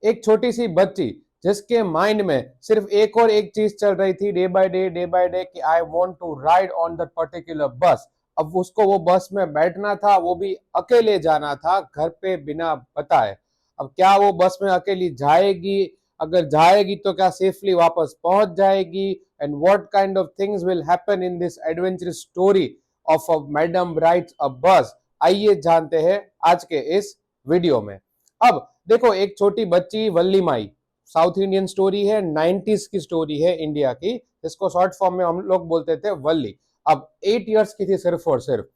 एक छोटी सी बच्ची जिसके माइंड में सिर्फ एक और एक चीज चल रही थी डे बाय डे कि I want to ride on that particular bus. अब उसको वो बस में बैठना था, वो भी अकेले जाना था, घर पे बिना बताए। अब क्या वो बस में अकेली जाएगी? अगर जाएगी तो क्या सेफली वापस पहुंच जाएगी? And what kind of things will happen in this adventurous story of a madam rides a bus? आइए जानते हैं आज के इस वीडियो में। अब देखो, एक छोटी बच्ची वल्ली माई, साउथ इंडियन स्टोरी है, 90s की स्टोरी है इंडिया की, जिसको शॉर्ट फॉर्म में हम लोग बोलते थे वल्ली। अब 8 इयर्स की थी सिर्फ और सिर्फ।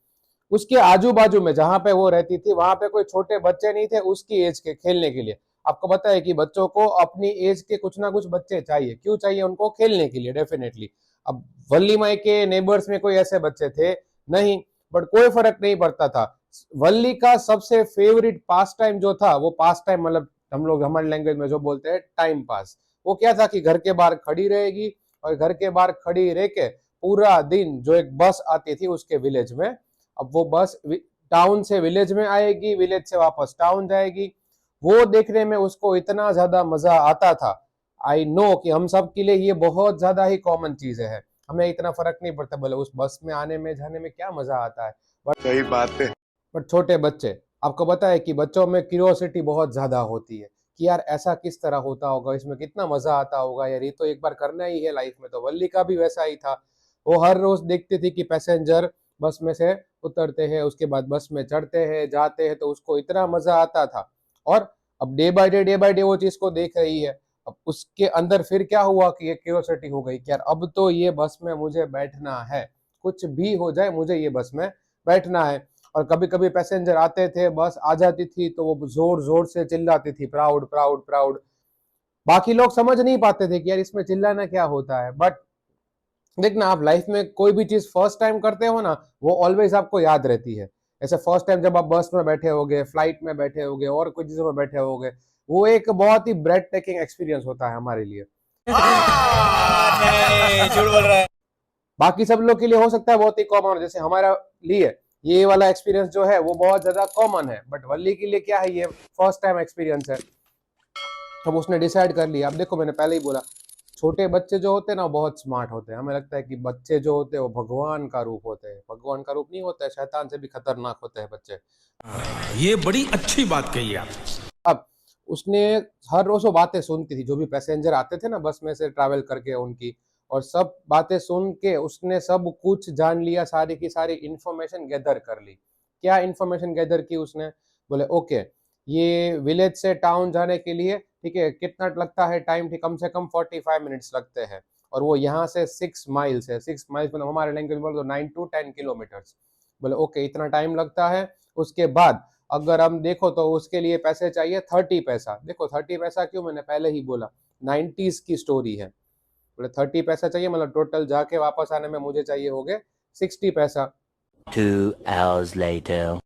उसके आजू बाजू में जहां पे वो रहती थी वहां पे कोई छोटे बच्चे नहीं थे उसकी एज के खेलने के लिए। आपको पता है कि बच्चों को अपनी एज के कुछ ना कुछ बच्चे चाहिए, क्यों चाहिए? उनको खेलने के लिए डेफिनेटली। अब वल्ली माई के नेबर्स में कोई ऐसे बच्चे थे नहीं, बट कोई फर्क नहीं पड़ता था। वल्ली का सबसे फेवरेट पास टाइम जो था, वो पास टाइम मतलब हम लोग हमारी लैंग्वेज में जो बोलते हैं टाइम पास, वो क्या था कि घर के बाहर खड़ी रहेगी और घर के बाहर खड़ी रह के पूरा दिन जो एक बस आती थी उसके विलेज में, अब वो बस टाउन से विलेज में आएगी, विलेज से वापस टाउन जाएगी, वो देखने में उसको इतना ज्यादा मजा आता था। आई नो कि हम सब के लिए ये बहुत ज्यादा ही कॉमन चीजें है, हमें इतना फर्क नहीं पड़ता बोले उस बस में आने में जाने में क्या मजा आता है। सही बात है। बट छोटे बच्चे, आपको पता है कि बच्चों में क्यूरियोसिटी बहुत ज्यादा होती है कि यार ऐसा किस तरह होता होगा, इसमें कितना मजा आता होगा, यार ये तो एक बार करना ही है लाइफ में। तो वल्ली का भी वैसा ही था। वो हर रोज देखती थी कि पैसेंजर बस में से उतरते हैं, उसके बाद बस में चढ़ते हैं, जाते हैं, तो उसको इतना मजा आता था। और अब डे बाय डे वो चीज को देख रही है। अब उसके अंदर फिर क्या हुआ कि ये क्यूरियोसिटी हो गई कि यार अब तो ये बस में मुझे बैठना है, कुछ भी हो जाए मुझे ये बस में बैठना है। और कभी कभी पैसेंजर आते थे, बस आ जाती थी तो वो जोर जोर से चिल्लाती थी, प्राउड प्राउड प्राउड। बाकी लोग समझ नहीं पाते थे कि यार इसमें चिल्लाना क्या होता है। बट देखना, आप लाइफ में कोई भी चीज फर्स्ट टाइम करते हो ना, वो ऑलवेज आपको याद रहती है। ऐसे फर्स्ट टाइम जब आप बस में बैठे होगे, फ्लाइट में बैठे होगे और कोई चीजों में बैठे होगे, वो एक बहुत ही ब्रेड टेकिंग एक्सपीरियंस होता है हमारे लिए। नहीं, झूठ बोल रहा है। बाकी सब लोग के लिए हो सकता है बहुत ही कॉमन, जैसे हमारा लिए ये वाला एक्सपीरियंस जो है वो बहुत ज्यादा कॉमन है, बट वल्ली के लिए क्या है, ये फर्स्ट टाइम एक्सपीरियंस है। अब उसने डिसाइड कर लिया। अब देखो, मैंने पहले ही बोला, छोटे बच्चे जो होते हैं ना बहुत स्मार्ट होते हैं। हमें लगता है कि बच्चे जो होते हैं वो भगवान का रूप होते हैं, भगवान का रूप नहीं होता है, शैतान से भी खतरनाक होते हैं बच्चे। ये बड़ी अच्छी बात कही आप। अब उसने हर रोज वो बातें सुनती थी, जो भी पैसेंजर आते थे ना बस में से ट्रैवल करके उनकी, और सब बातें सुन के उसने सब कुछ जान लिया, सारी की सारी इंफॉर्मेशन गैदर कर ली। क्या इंफॉर्मेशन गैदर की उसने? बोले ओके, ये विलेज से टाउन जाने के लिए ठीक है कितना लगता है टाइम? ठीक, कम से कम 45 मिनट्स लगते हैं। और वो यहाँ से 6 माइल्स है, 6 माइल्स मतलब हमारे लैंग्वेज में बोलो तो 9 to 10 किलोमीटर्स। बोले ओके, इतना टाइम लगता है। उसके बाद अगर हम देखो तो उसके लिए पैसे चाहिए 30 पैसा। देखो 30 पैसा क्यों, मैंने पहले ही बोला 90s की स्टोरी है। बोले 30 पैसा चाहिए, मतलब टोटल जाके वापस आने में मुझे चाहिए हो गए 60 पैसा। 2 hours later.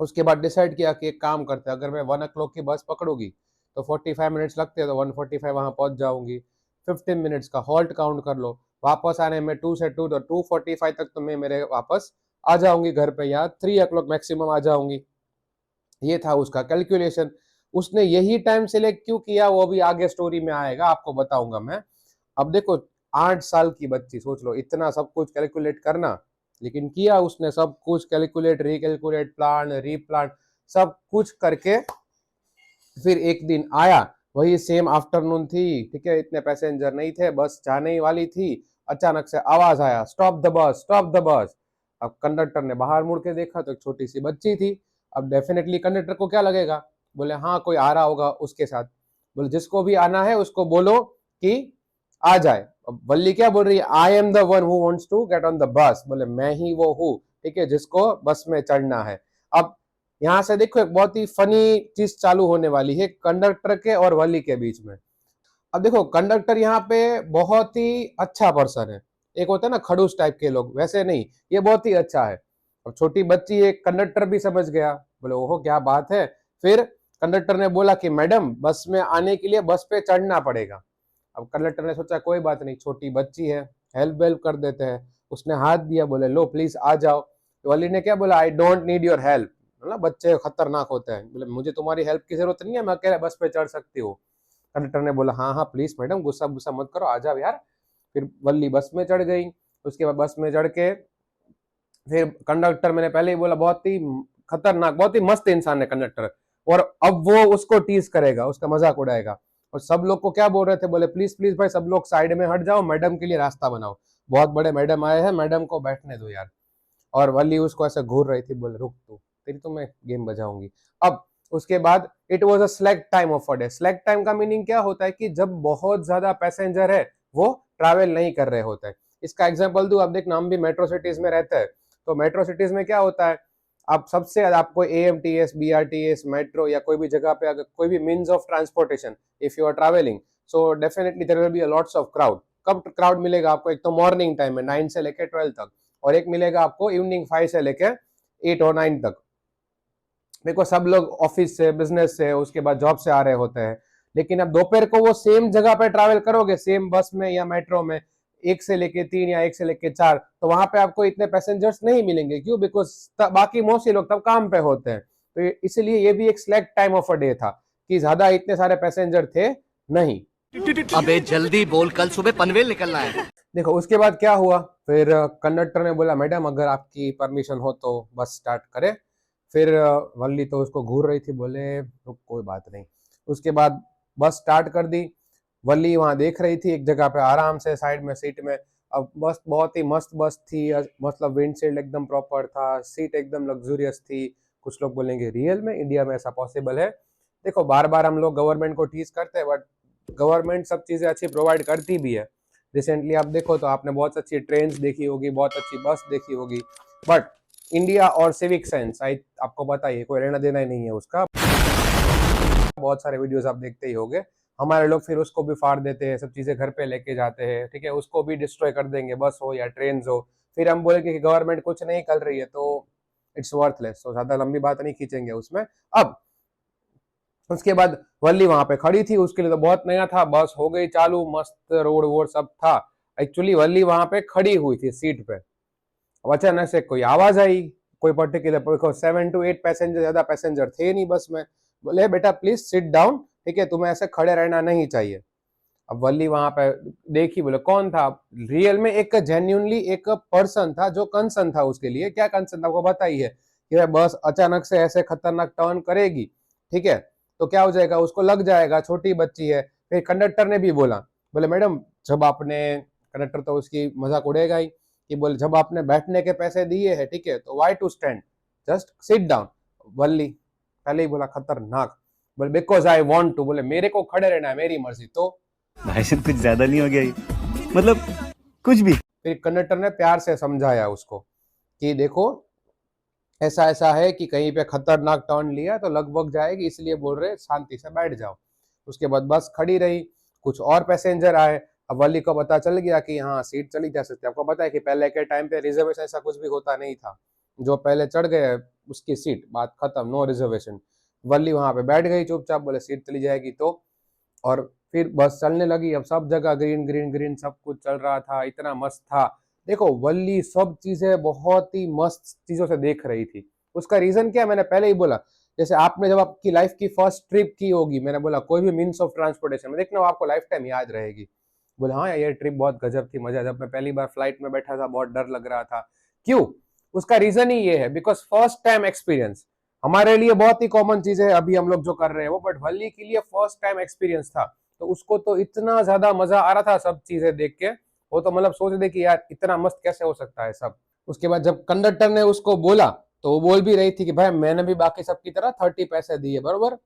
उसके बाद डिसाइड किया कि एक काम करते हैं, अगर मैं 1 o'clock की बस पकड़ूंगी तो 45 मिनट्स लगते हैं, तो 1:45 वहां पहुंच जाऊंगी। 15 मिनट्स का हॉल्ट काउंट कर लो, वापस आने में 2 से 2 तो 2:45 तक तो मैं मेरे वापस आ जाऊंगी घर पे, या 3 o'clock मैक्सिमम आ जाऊंगी। ये था उसका कैलकुलेशन। उसने यही टाइम सिलेक्ट क्यों किया वो भी आगे स्टोरी में आएगा, आपको बताऊंगा मैं। अब देखो, 8 साल की बच्ची, सोच लो इतना सब कुछ कैलकुलेट करना, लेकिन किया उसने सब कुछ कैलकुलेट, रिकैलकुलेट, प्लान, रीप्लान, सब कुछ करके फिर एक दिन आया। वही सेम आफ्टरनून थी, ठीक है, इतने पैसेंजर नहीं थे, बस जाने ही वाली थी। अचानक से आवाज आया, stop the bus, stop the bus. अब कंडक्टर ने बाहर मुड़ के देखा तो एक छोटी सी बच्ची थी। अब डेफिनेटली कंडक्टर को क्या लगेगा, बोले हाँ कोई आ रहा होगा उसके साथ। बोले जिसको भी आना है उसको बोलो कि आ जाए। अब वल्ली क्या बोल रही है, I am the one who wants to get on the bus. बोले मैं ही वो हूँ, ठीक है, जिसको बस में चढ़ना है। अब यहाँ से देखो एक बहुत ही फनी चीज चालू होने वाली है कंडक्टर के और वली के बीच में। अब देखो, कंडक्टर यहाँ पे बहुत ही अच्छा पर्सन है। एक होता है ना खड़ूस टाइप के लोग, वैसे नहीं, ये बहुत ही अच्छा है। अब छोटी बच्ची एक कंडक्टर भी समझ गया, बोले ओहो क्या बात है। फिर कंडक्टर ने बोला कि मैडम बस में आने के लिए बस पे चढ़ना पड़ेगा। अब कंडक्टर ने सोचा कोई बात नहीं, छोटी बच्ची है, हेल्प वेल्प कर देते हैं। उसने हाथ दिया, बोले लो प्लीज आ जाओ। तो वली ने क्या बोला, I don't need your help, ना बच्चे खतरनाक होते हैं। बोले मुझे तुम्हारी हेल्प की जरूरत नहीं है, मैं अकेले बस पे चढ़ सकती हूँ। कंडक्टर ने बोला हाँ हाँ प्लीज मैडम, गुस्सा गुस्सा मत करो, आ जाओ यार। फिर वल्ली बस में चढ़ गई। उसके बाद बस में चढ़ के फिर कंडक्टर, मैंने पहले ही बोला, बहुत ही खतरनाक, बहुत ही मस्त इंसान है कंडक्टर। और अब वो उसको टीज करेगा, उसका मजाक उड़ाएगा। और सब लोग को क्या बोल रहे थे, बोले प्लीज प्लीज भाई सब लोग साइड में हट जाओ, मैडम के लिए रास्ता बनाओ, बहुत बड़े मैडम आए हैं, मैडम को बैठने दो यार। और वली उसको ऐसे घूर रही थी, बोले रुक तू, तेरी तो मैं गेम बजाऊंगी। अब उसके बाद it was a slack time of a day. Slack time का मीनिंग क्या होता है कि जब बहुत ज्यादा पैसेंजर है वो ट्रैवल नहीं कर रहे होते हैं। इसका एग्जांपल दूं, आप देखना, हम भी मेट्रो सिटीज में रहते हैं, तो मेट्रो सिटीज में क्या होता है, आप सबसे ज्यादा आपको एएमटीएस, बीआरटीएस, मेट्रो या कोई भी जगह पे अगर कोई भी means of transportation if you are travelling, so definitely there will be a lots of crowd. कब क्राउड मिलेगा आपको, एक तो मॉर्निंग टाइम में 9 से लेकर 12 तक, और एक मिलेगा आपको इवनिंग 5 से लेकर 8 और 9 तक। देखो सब लोग ऑफिस से, बिजनेस से, उसके बाद जॉब से आ रहे होते हैं। लेकिन अब दोपहर को वो सेम जगह पे ट्रैवल करोगे, सेम बस में या मेट्रो में, 1 से लेके 3 या 1 से लेके 4, तो वहां पे आपको इतने पैसेंजर्स नहीं मिलेंगे। क्यों? बिकॉज बाकी मोस्टली लोग तब काम पे होते हैं। तो इसलिए ये भी एक select time of a day था कि ज्यादा इतने सारे पैसेंजर थे नहीं। अबे जल्दी बोल, कल सुबह पनवेल निकलना है। देखो उसके बाद क्या हुआ, फिर कंडक्टर ने बोला मैडम अगर आपकी परमिशन हो तो बस स्टार्ट करे। फिर वल्ली तो उसको घूर रही थी, बोले रुक कोई बात नहीं। उसके बाद बस स्टार्ट कर दी। वल्ली वहां देख रही थी एक जगह पे आराम से साइड में सीट में। अब बस बहुत ही मस्त बस थी, मतलब विंडशील्ड एकदम प्रॉपर था, सीट एकदम लग्जूरियस थी। कुछ लोग बोलेंगे रियल में इंडिया में ऐसा पॉसिबल है? देखो बार बार हम लोग गवर्नमेंट को टीज करते हैं, बट गवर्नमेंट सब चीजें अच्छी प्रोवाइड करती भी है। रिसेंटली आप देखो तो आपने बहुत अच्छी ट्रेन देखी होगी, बहुत अच्छी बस देखी होगी, बट इंडिया और सिविक सेंस आपको पता ही है, कोई लेना देना ही नहीं है उसका। बहुत सारे वीडियोस आप देखते ही होंगे, हमारे लोग फिर उसको भी फाड़ देते हैं, सब चीजें घर पे लेके जाते हैं, ठीक है, उसको भी डिस्ट्रॉय कर देंगे, बस हो या ट्रेन हो। फिर हम बोलेंगे कि गवर्नमेंट कुछ नहीं कर रही है, तो इट्स वर्थलेस। तो ज्यादा लंबी बात नहीं खींचेंगे उसमें। अब उसके बाद वल्ली वहां पे खड़ी थी, उसके लिए तो बहुत नया था, बस हो गई चालू, मस्त रोड वोड सब था। एक्चुअली वल्ली वहां पे खड़ी हुई थी सीट पे। अब अचानक से कोई आवाज आई, कोई पर्टिकुलर 7 to 8 पैसेंजर, ज्यादा पैसेंजर थे नहीं बस में। बोले बेटा प्लीज सिट डाउन, ठीक है, तुम्हें ऐसे खड़े रहना नहीं चाहिए। अब वल्ली वहां पे देखी, बोले कौन था? रियल में एक जेन्युइनली एक पर्सन था जो कंसर्न था उसके लिए। क्या कंसर्न था आपको पता ही है कि बस अचानक से ऐसे खतरनाक टर्न करेगी, ठीक है, तो क्या हो जाएगा, उसको लग जाएगा, छोटी बच्ची है। फिर कंडक्टर ने भी बोला, बोले मैडम जब आपने, कंडक्टर तो उसकी मजाक उड़ेगा ही, कि बोले जब आपने बैठने के पैसे दिए हैं, ठीक है, तो why to stand, just sit down. Valli पहले ही बोला खतरनाक, बोले बिकॉज आई वांट टू, बोले मेरे को खड़े रहना है, मेरी मर्जी। तो भाई साहब कुछ ज्यादा नहीं हो गया ये? मतलब कुछ भी। फिर कंडक्टर ने प्यार से समझाया उसको कि देखो ऐसा ऐसा है कि कहीं पे खतरनाक टर्न लिया तो लगभग जाएगी, इसलिए बोल रहे शांति से बैठ जाओ। उसके बाद बस खड़ी रही, कुछ और पैसेंजर आए। अब वली को पता चल गया कि हाँ सीट चली जा सकती है। आपको पता है कि पहले के टाइम पे रिजर्वेशन ऐसा कुछ भी होता नहीं था, जो पहले चढ़ गए उसकी सीट, बात खत्म, नो रिजर्वेशन। वली वहां पे बैठ गई चुपचाप, बोले सीट चली जाएगी तो। और फिर बस चलने लगी। अब सब जगह ग्रीन ग्रीन ग्रीन सब कुछ चल रहा था, इतना मस्त था। देखो वल्ली सब चीजें बहुत ही मस्त चीजों से देख रही थी। उसका रीजन क्या, मैंने पहले ही बोला, जैसे आपने जब आपकी लाइफ की फर्स्ट ट्रिप की होगी, मैंने बोला कोई भी मीन्स ऑफ ट्रांसपोर्टेशन में, देखना वो आपको लाइफ टाइम याद रहेगी। बोला हाँ ये ट्रिप बहुत गजब थी, मजा, जब मैं पहली बार फ्लाइट में बैठा था बहुत डर लग रहा था। क्यों? उसका रीजन ही ये है, बिकॉज फर्स्ट टाइम एक्सपीरियंस। हमारे लिए बहुत ही कॉमन चीज है अभी हम लोग जो कर रहे हैं वो, बट वल्ली के लिए फर्स्ट टाइम एक्सपीरियंस था। तो उसको तो इतना ज्यादा मजा आ रहा था सब चीजें देख के, वो तो मतलब सोच रहे कि यार इतना मस्त कैसे हो सकता है सब। उसके बाद जब कंडक्टर ने उसको बोला तो वो बोल भी रही थी कि भाई मैंने भी बाकी सबकी तरह 30 पैसे दिए, बरोबर।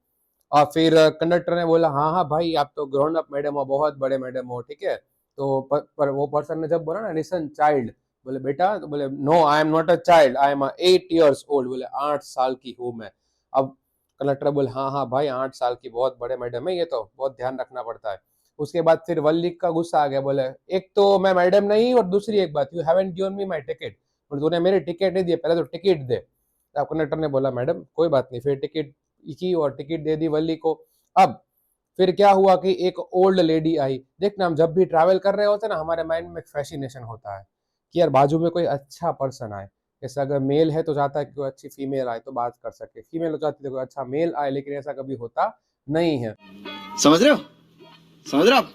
और फिर कंडक्टर ने बोला हाँ हाँ भाई आप तो ग्रोन अप मैडम हो, बहुत बड़े मैडम हो, ठीक है। तो पर वो पर्सन ने जब बोला ना लिसन चाइल्ड, बोले बेटा, तो बोले no I am not a child, I am 8 years old, बोले 8 साल की हूँ मैं। अब कंडक्टर बोले हाँ हाँ भाई 8 साल की बहुत बड़े मैडम है, ये तो बहुत ध्यान रखना पड़ता है। उसके बाद फिर वल्ली का गुस्सा आ गया, बोले एक तो मैं मैडम नहीं, और दूसरी एक बात, you haven't given me my ticket, बोले तूने मेरी टिकट नहीं दी, पहले तो टिकट दे। तो कंडक्टर ने बोला मैडम कोई बात नहीं, फिर टिकट की और टिकट दे दी वल्ली को। अब फिर क्या हुआ कि एक ओल्ड लेडी आई। देखना हम जब भी ट्रैवल कर रहे होते हैं ना, हमारे माइंड में एक फैसिनेशन होता है कि यार बाजू में कोई अच्छा पर्सन आए, जैसे अगर मेल है तो चाहता है कि कोई अच्छी फीमेल आए तो बात कर सके, फीमेल हो चाहती है कोई अच्छा मेल आए, लेकिन ऐसा कभी होता नहीं है। समझ रहे हो? समझ रहे हो आप?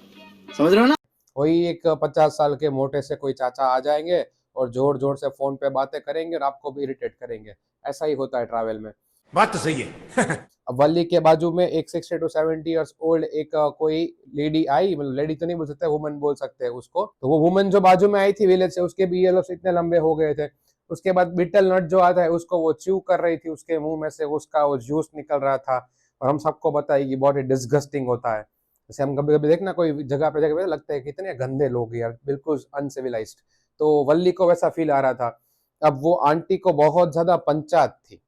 समझ रहे हो ना? वही एक 50 साल के मोटे से कोई चाचा आ जाएंगे और जोर जोर से फोन पे बातें करेंगे और आपको भी इरिटेट करेंगे। ऐसा ही होता है ट्रैवल में। बात तो सही है। अब वली के बाजू में एक 60 to 70 इयर्स ओल्ड एक कोई लेडी आई, मतलब लेडी तो नहीं बोल सकते, वुमन बोल सकते हैं उसको। तो वो वुमन जो बाजू में आई थी विलेज से, उसके भी ईयरलिप्स इतने लंबे हो गए थे। उसके बाद बीटल नट जो आता है उसको वो च्यू कर रही थी, उसके मुंह में से उसका वो जूस निकल रहा था। और हम सबको बताइए कि बहुत ही डिस्गस्टिंग होता है। जैसे हम कभी कभी देखना कोई जगह पे लगता है कितने गंदे लोग यार, बिल्कुल अनसिविलाइज्ड। तो वल्ली को वैसा फील आ रहा था। अब वो आंटी को बहुत ज्यादा पंचायत थी।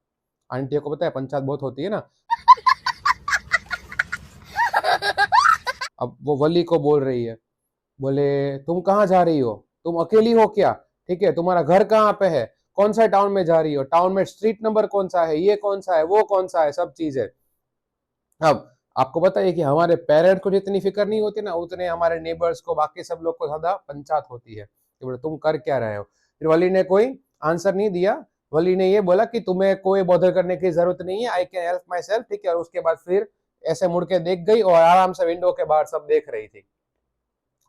आंटियों को पता है पंचायत बहुत होती है ना। अब वो वली को बोल रही है, बोले तुम कहाँ जा रही हो, तुम अकेली हो क्या, ठीक है, तुम्हारा घर कहाँ पे है, कौन सा टाउन में जा रही हो, टाउन में स्ट्रीट नंबर कौन सा है, ये कौन सा है, वो कौन सा है, सब चीज है। अब आपको पता है कि हमारे पेरेंट्स को जितनी फिक्र नहीं होती ना, उतने हमारे नेबर्स को, बाकी सब लोग को ज्यादा पंचायत होती है कि बोले तुम कर क्या रहे हो। फिर वली ने कोई आंसर नहीं दिया। वली ने ये बोला कि तुम्हें कोई बॉदर करने की जरूरत नहीं है, I can help my self, ठीक है। और उसके बाद फिर ऐसे मुड़ के देख गई और आराम से विंडो के बाहर सब देख रही थी।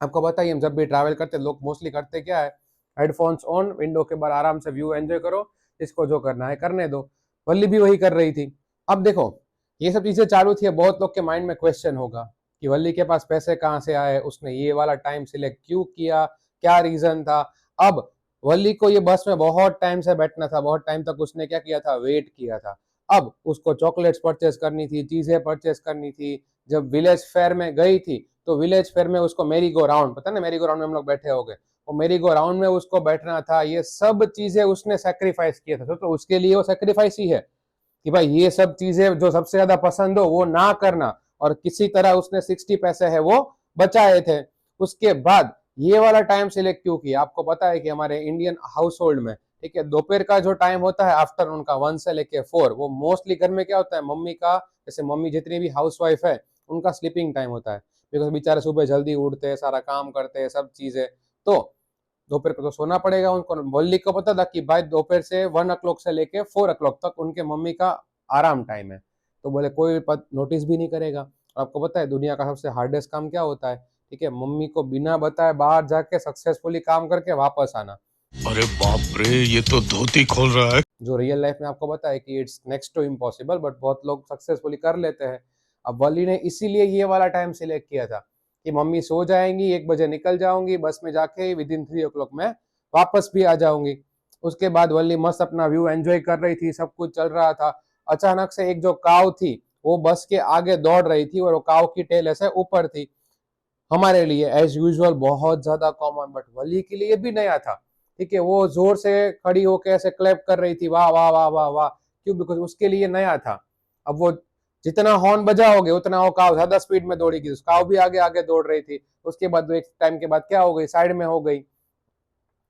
आपको बताइए हम जब भी ट्रैवल करते लोग मोस्टली करते क्या है, हेडफोन्स ऑन, विंडो के बाहर आराम से व्यू एंजॉय करो, इसको जो करना है करने दो। वल्ली भी वही कर रही थी। अब देखो ये सब चीजें चालू थी, बहुत लोग के माइंड में क्वेश्चन होगा कि वल्ली के पास पैसे कहाँ से आए, उसने ये वाला टाइम सिलेक्ट क्यों किया, क्या रीजन था। अब वल्ली को ये बस में बहुत टाइम से बैठना था, बहुत टाइम तक उसने क्या किया था, वेट किया था। अब उसको चॉकलेट्स परचेस करनी थी, चीजें परचेस करनी थी। जब विलेज फेयर में गई थी तो विलेज फेयर में उसको मेरी गो राउंड, पता ना मेरी गो राउंड में हम लोग बैठे हो गए, वो मेरी गो राउंड में उसको बैठना था। ये सब चीजें उसने सेक्रीफाइस किया था, तो उसके लिए वो सेक्रीफाइस ही है कि भाई ये सब चीजें जो सबसे ज्यादा पसंद हो वो ना करना। और किसी तरह उसने 60 पैसे है वो बचाए थे। उसके बाद ये वाला टाइम सिलेक्ट क्यों किया, आपको पता है कि हमारे इंडियन हाउस होल्ड में, ठीक है, दोपहर का जो टाइम होता है आफ्टरनून का 1 से लेके 4, वो मोस्टली घर में क्या होता है, मम्मी का, जैसे मम्मी जितनी भी हाउस वाइफ है उनका स्लीपिंग टाइम होता है। बिकॉज बेचारे सुबह जल्दी उठते हैं, सारा काम करते हैं, सब चीजें, तो दोपहर को तो सोना पड़ेगा उनको। वल्ली को पता था कि भाई दोपहर से 1 o'clock से लेके 4 o'clock तक उनके मम्मी का आराम टाइम है। तो बोले कोई नोटिस भी नहीं करेगा। आपको पता है दुनिया का सबसे हार्डेस्ट काम क्या होता है, ठीक है, मम्मी को बिना बताए बाहर जाके सक्सेसफुली काम करके वापस आना। अरे बाप रे, ये तो धोती खोल रहा है। जो रियल लाइफ में आपको पता है कि it's next to impossible, but बहुत लोग सक्सेसफुली कर लेते हैं। अब वली ने इसीलिए ये वाला टाइम सिलेक्ट किया था कि मम्मी सो जाएंगी, 1 बजे निकल जाऊंगी बस में जाके, विदिन 3 o'clock में वापस भी आ जाऊंगी। उसके बाद वली मस्त अपना व्यू एंजॉय कर रही थी, सब कुछ चल रहा था। अचानक से एक जो काव थी वो बस के आगे दौड़ रही थी और वो काव की टेल ऐसे ऊपर थी। हमारे लिए एज यूजुअल बहुत ज्यादा कॉमन, बट वली के लिए भी नया था, ठीक है। वो जोर से खड़ी होकर ऐसे क्लैप कर रही थी, वाह वाह वाह वाह वाह, क्यों, बिकॉज उसके लिए नया था। अब वो जितना हॉर्न बजाओगे उतना वो काव ज्यादा स्पीड में दौड़ेगी, उस काव भी आगे आगे दौड़ रही थी। उसके बाद एक टाइम के बाद क्या हो गई, साइड में हो गई,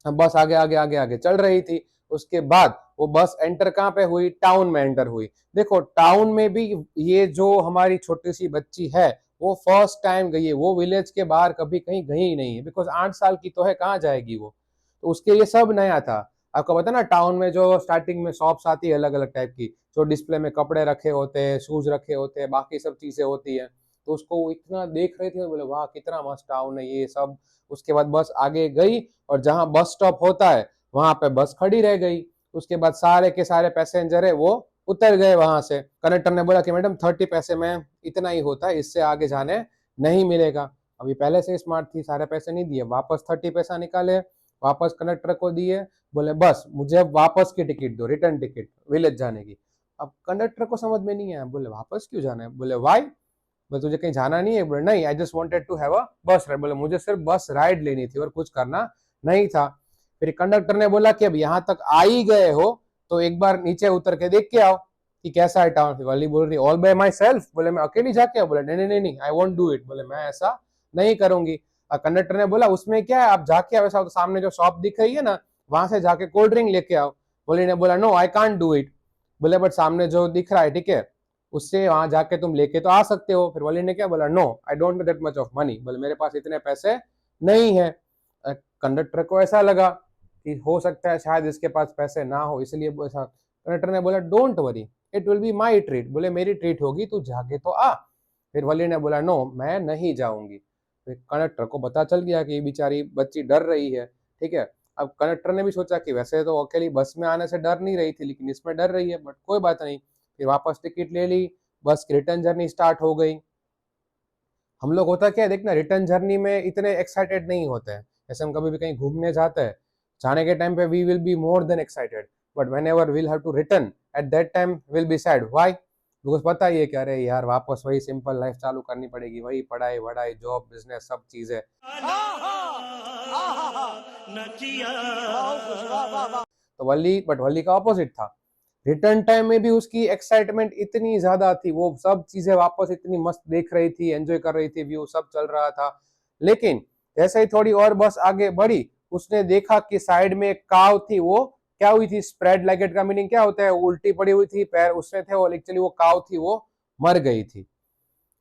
बस आगे आगे आगे आगे चल रही थी। उसके बाद वो बस एंटर कहाँ पे हुई, टाउन में एंटर हुई। देखो टाउन में भी ये जो हमारी छोटी सी बच्ची है वो फर्स्ट टाइम गई है, वो विलेज के बाहर कभी कहीं गई ही नहीं है, बिकॉज 8 साल की तो है, कहाँ जाएगी वो। तो उसके लिए सब नया था। आपको पता ना टाउन में जो स्टार्टिंग में शॉप्स आती है अलग अलग टाइप की, जो डिस्प्ले में कपड़े रखे होते हैं, शूज रखे होते हैं, बाकी सब चीजें होती है। तो उसको वो इतना देख रही थी, बोले वाह कितना मस्त टाउन है ये सब। उसके बाद बस आगे गई और जहां बस स्टॉप होता है वहां पे बस खड़ी रह गई। उसके बाद सारे के सारे पैसेंजर है वो उतर गए वहां से। कंडक्टर ने बोला कि मैडम 30 पैसे में इतना ही होता है, इससे आगे जाने नहीं मिलेगा। अभी पहले से स्मार्ट थी, सारे पैसे नहीं दिए, वापस 30 पैसा निकाले, वापस कंडक्टर को दिए, बोले बस मुझे वापस की टिकट दो, रिटर्न टिकट विलेज जाने की। अब कंडक्टर को समझ में नहीं आया, बोले वापस क्यों जाना है, बोले वाई, बोले तुझे कहीं जाना नहीं है, बोले नहीं, I just wanted to have a bus ride, बोले मुझे सिर्फ बस राइड लेनी थी और कुछ करना नहीं था। फिर कंडक्टर ने बोला कि अब यहाँ तक आ ही गए हो तो एक बार नीचे उतर के देख के आओ कि कैसा है टाउन। वाली बोल रही ऑल बाय माई सेल्फ, बोले मैं अकेली जाके आओ, बोले नहीं नहीं नहीं, आई वोंट डू इट, बोले मैं ऐसा नहीं करूंगी। कंडक्टर ने बोला उसमें क्या है, आप जाके आओ, ऐसा तो सामने जो शॉप दिख रही है ना वहां से जाके कोल्ड ड्रिंक लेके आओ। बोली ने बोला no I can't do it, बोले बट सामने जो दिख रहा है, ठीक है, उससे वहां जाके तुम लेके तो आ सकते हो। फिर वली ने क्या बोला, no I don't know that much of money, बोले मेरे पास इतने पैसे नहीं है। कंडक्टर को ऐसा लगा कि हो सकता है शायद इसके पास पैसे ना हो, इसलिए ऐसा। कंडक्टर ने बोला don't worry, it will be my treat. बोले मेरी ट्रीट होगी, तू जाके तो आ। फिर वली ने बोला नो, मैं नहीं जाऊंगी। फिर कंडक्टर को पता चल गया कि ये बेचारी बच्ची डर रही है, ठीक है। अब कंडक्टर ने भी सोचा कि वैसे तो अकेली बस में आने से डर नहीं रही थी, लेकिन इसमें डर रही है, बट कोई बात नहीं। फिर वापस टिकट ले ली, बस की रिटर्न जर्नी स्टार्ट हो गई। हम लोग होता क्या है, देखना रिटर्न जर्नी में इतने एक्साइटेड नहीं होते हैं। जैसे हम कभी भी कहीं घूमने जाते हैं, जाने के टाइम पे we will be more than excited, but whenever we'll have to return at that time will be sad. Why? Because पता ही है कि अरे यार वापस वही सिंपल लाइफ चालू करनी पड़ेगी, वही पढ़ाई वढ़ाई जॉब बिजनेस सब चीजें। तो वली का ऑपोजिट था। रिटर्न टाइम में भी उसकी एक्साइटमेंट इतनी ज्यादा थी, वो सब चीजें वापस इतनी मस्त देख रही थी, एंजॉय कर रही थी, व्यू सब चल रहा था। लेकिन जैसे ही थोड़ी और बस आगे बढ़ी, उसने देखा कि साइड में एक काव थी, वो क्या हुई थी, स्प्रेड लेगेड का मीनिंग क्या होता है, उल्टी पड़ी हुई थी, पैर उसमें थे, वो एक्चुअली वो काव थी, वो मर गई थी।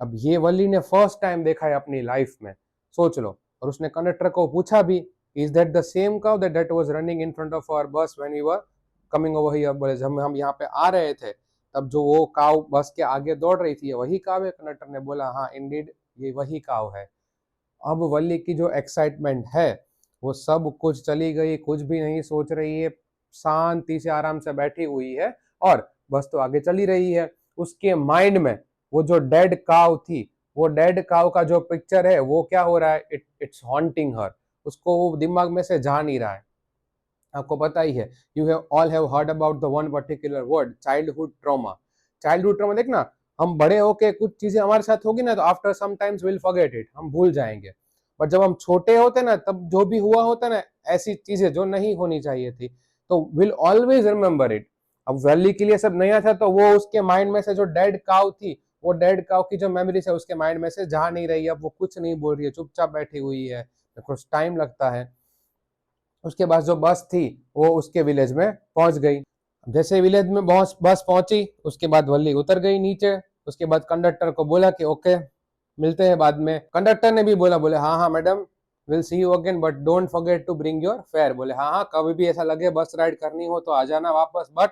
अब ये वली ने फर्स्ट टाइम देखा है अपनी लाइफ में, सोच लो। और उसने कंडक्टर को पूछा भी, is that the same cow that was running in front of our bus when we were coming over here. बोले जब हम यहाँ पे आ रहे थे, तब जो वो काव बस के आगे दौड़ रही थी, वही काव है? कंडक्टर ने बोला हाँ इंडीड, ये वही काव है। अब वली की जो एक्साइटमेंट है वो सब कुछ चली गई, कुछ भी नहीं सोच रही है, शांति से आराम से बैठी हुई है, और बस तो आगे चली रही है। उसके माइंड में वो जो डेड काव थी, वो डेड काव का जो पिक्चर है वो क्या हो रहा है, इट्स हॉन्टिंग हर। उसको वो दिमाग में से जा नहीं रहा है। आपको पता ही है, you have all have heard about the one particular word, childhood trauma. Childhood trauma देखना, हम बड़े होके कुछ चीजें हमारे साथ होगी ना, तो after some times will forget it, हम भूल जाएंगे। बट जब हम छोटे होते ना, तब जो भी हुआ होता ना, ऐसी चीजें जो नहीं होनी चाहिए थी, तो विल ऑलवेज रिमेम्बर इट। अब वैली के लिए सब नया था, तो वो उसके माइंड में से जो डेड काव थी, वो डेड काव की जो मेमोरीज है उसके माइंड में से जा नहीं रही है। अब वो कुछ नहीं बोल रही है, चुपचाप बैठी हुई है, कुछ टाइम लगता है। उसके बाद जो बस थी वो उसके विलेज में पहुंच गई। जैसे विलेज में बस पहुंची, उसके बाद वल्ली उतर गई नीचे। उसके बाद कंडक्टर को बोला कि ओके मिलते हैं बाद में। कंडक्टर ने भी बोले हाँ हाँ madam, will see you again, but don't forget to bring your fare. बोले हाँ हाँ, कभी भी ऐसा लगे बस राइड करनी हो तो आ जाना वापस, बट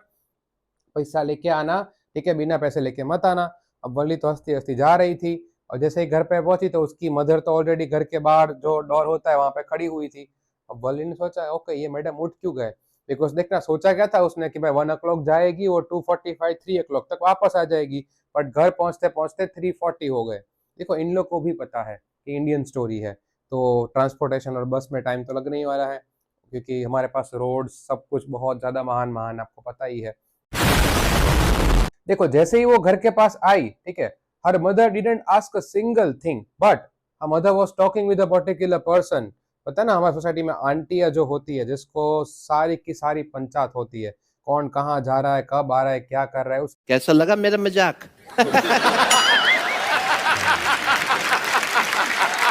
पैसा लेके आना, ठीक है, बिना पैसे लेके मत आना। अब वल्ली तो हंसती हंसती जा रही थी, और जैसे ही घर पे पहुंची तो उसकी मदर तो ऑलरेडी घर के बाहर जो डोर होता है वहां पे खड़ी हुई थी। अब वली ने सोचा ओके ये मैडम उठ क्यों गए, बिकॉज देखना सोचा क्या था उसने कि भाई 1 o'clock जाएगी, वो 2:45 3 o'clock तक वापस आ जाएगी, बट घर पहुंचते पहुंचते 3:40 हो गए। देखो इन लोग को भी पता है कि इंडियन स्टोरी है, तो ट्रांसपोर्टेशन और बस में टाइम तो लगने ही वाला है, क्योंकि हमारे पास रोड सब कुछ बहुत ज्यादा महान महान आपको पता ही है। देखो जैसे ही वो घर के पास आई, ठीक है, her mother didn't ask a single thing, but her mother was talking with a particular person. पता है ना, हमारी सोसाइटी में आंटियां जो होती है, जिसको सारी की सारी पंचायत होती है, कौन कहाँ जा रहा है, कब आ रहा है, क्या कर रहा है, कैसा लगा मेरा मजाक?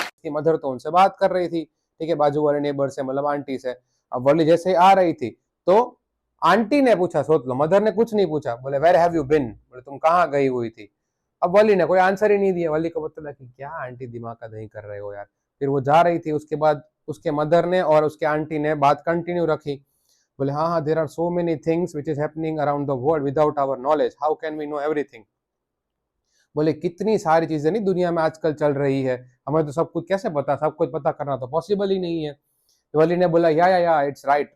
उसकी मदर तो उनसे बात कर रही थी, ठीक है, बाजू वाले नेबर से, मतलब आंटी से। अब वली जैसे ही आ रही थी, तो आंटी ने पूछा, सोच लो, मदर ने कुछ नहीं पूछा, बोले वेयर हैव यू बिन, बोले तुम कहाँ गई हुई थी। अब वली ने कोई आंसर ही नहीं दिया। वली को पता लगा कि क्या आंटी दिमाग का दही कर रहे हो यार। फिर वो जा रही थी, उसके बाद उसके मदर ने और उसके आंटी ने बात कंटिन्यू रखी। बोले हाँ हाँ, there are so many things which is happening around the world without our knowledge, how can we know everything. बोले कितनी सारी चीजें नहीं दुनिया में आजकल चल रही है, हमें तो सब कुछ कैसे पता, सब कुछ पता करना तो पॉसिबल ही नहीं है। तो वली ने बोला या इट्स राइट।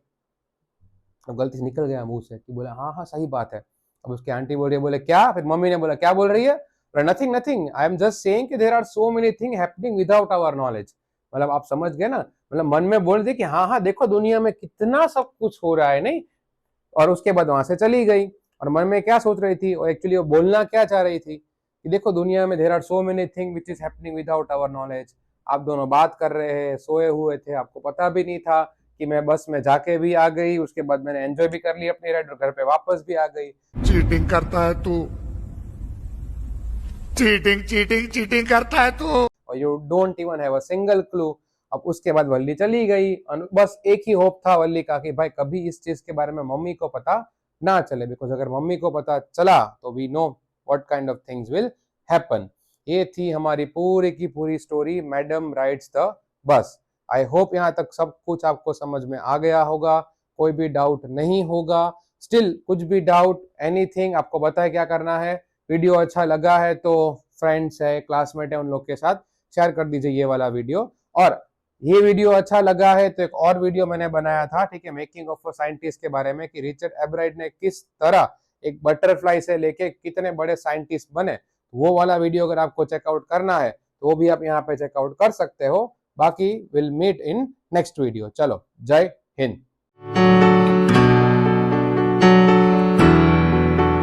अब गलती से निकल गया मुंह से कि बोला हाँ हाँ सही बात है। अब उसकी आंटी बोल रही है, बोले क्या, फिर मम्मी ने बोला क्या बोल रही है, nothing nothing, I am just saying कि there are so many thing happening without our knowledge. मतलब आप समझ गए ना, मतलब मन में बोल दी कि हाँ हाँ देखो दुनिया में कितना सब कुछ हो रहा है, नहीं। और उसके बाद वहां से चली गई, और मन में क्या सोच रही थी, और एक्चुअली वो बोलना क्या चाह रही थी कि देखो दुनिया में there are so many thing which is happening without our knowledge. आप दोनों बात कर रहे हैं, सोए हुए थे, आपको पता भी नहीं था कि मैं बस में जाके भी आ गई, उसके बाद मैंने एंजॉय भी कर ली अपनी राइड, और घर पे वापस भी आ गई। चीटिंग करता है तू, चीटिंग चीटिंग चीटिंग करता है तू, और you don't even have a single clue. अब उसके बाद वल्ली चली गई, बस एक ही होप था वल्ली का कि भाई कभी इस चीज के बारे में मम्मी को पता ना चले, बिकॉज अगर मम्मी को पता चला तो we know what kind of things will happen. ये थी हमारी पूरी की पूरी story, madam rides the bus. I hope यहाँ तक सब कुछ आपको समझ में आ गया होगा। कोई भी डाउट नहीं होगा। स्टिल कुछ भी डाउट एनीथिंग आपको बताए क्या करना है। वीडियो अच्छा लगा है तो फ्रेंड्स है, क्लासमेट है, उन लोग के साथ शेयर कर दीजिए ये वाला वीडियो। और ये वीडियो अच्छा लगा है तो एक और वीडियो मैंने बनाया था, ठीक है, मेकिंग ऑफ अ साइंटिस्ट के बारे में, कि रिचर्ड एब्राइट ने किस तरह एक बटरफ्लाई से लेके कितने बड़े साइंटिस्ट बने। वो वाला वीडियो अगर आपको चेकआउट करना है तो वो भी आप यहाँ पे चेकआउट कर सकते हो। बाकी will meet in next video. चलो, जय हिंद।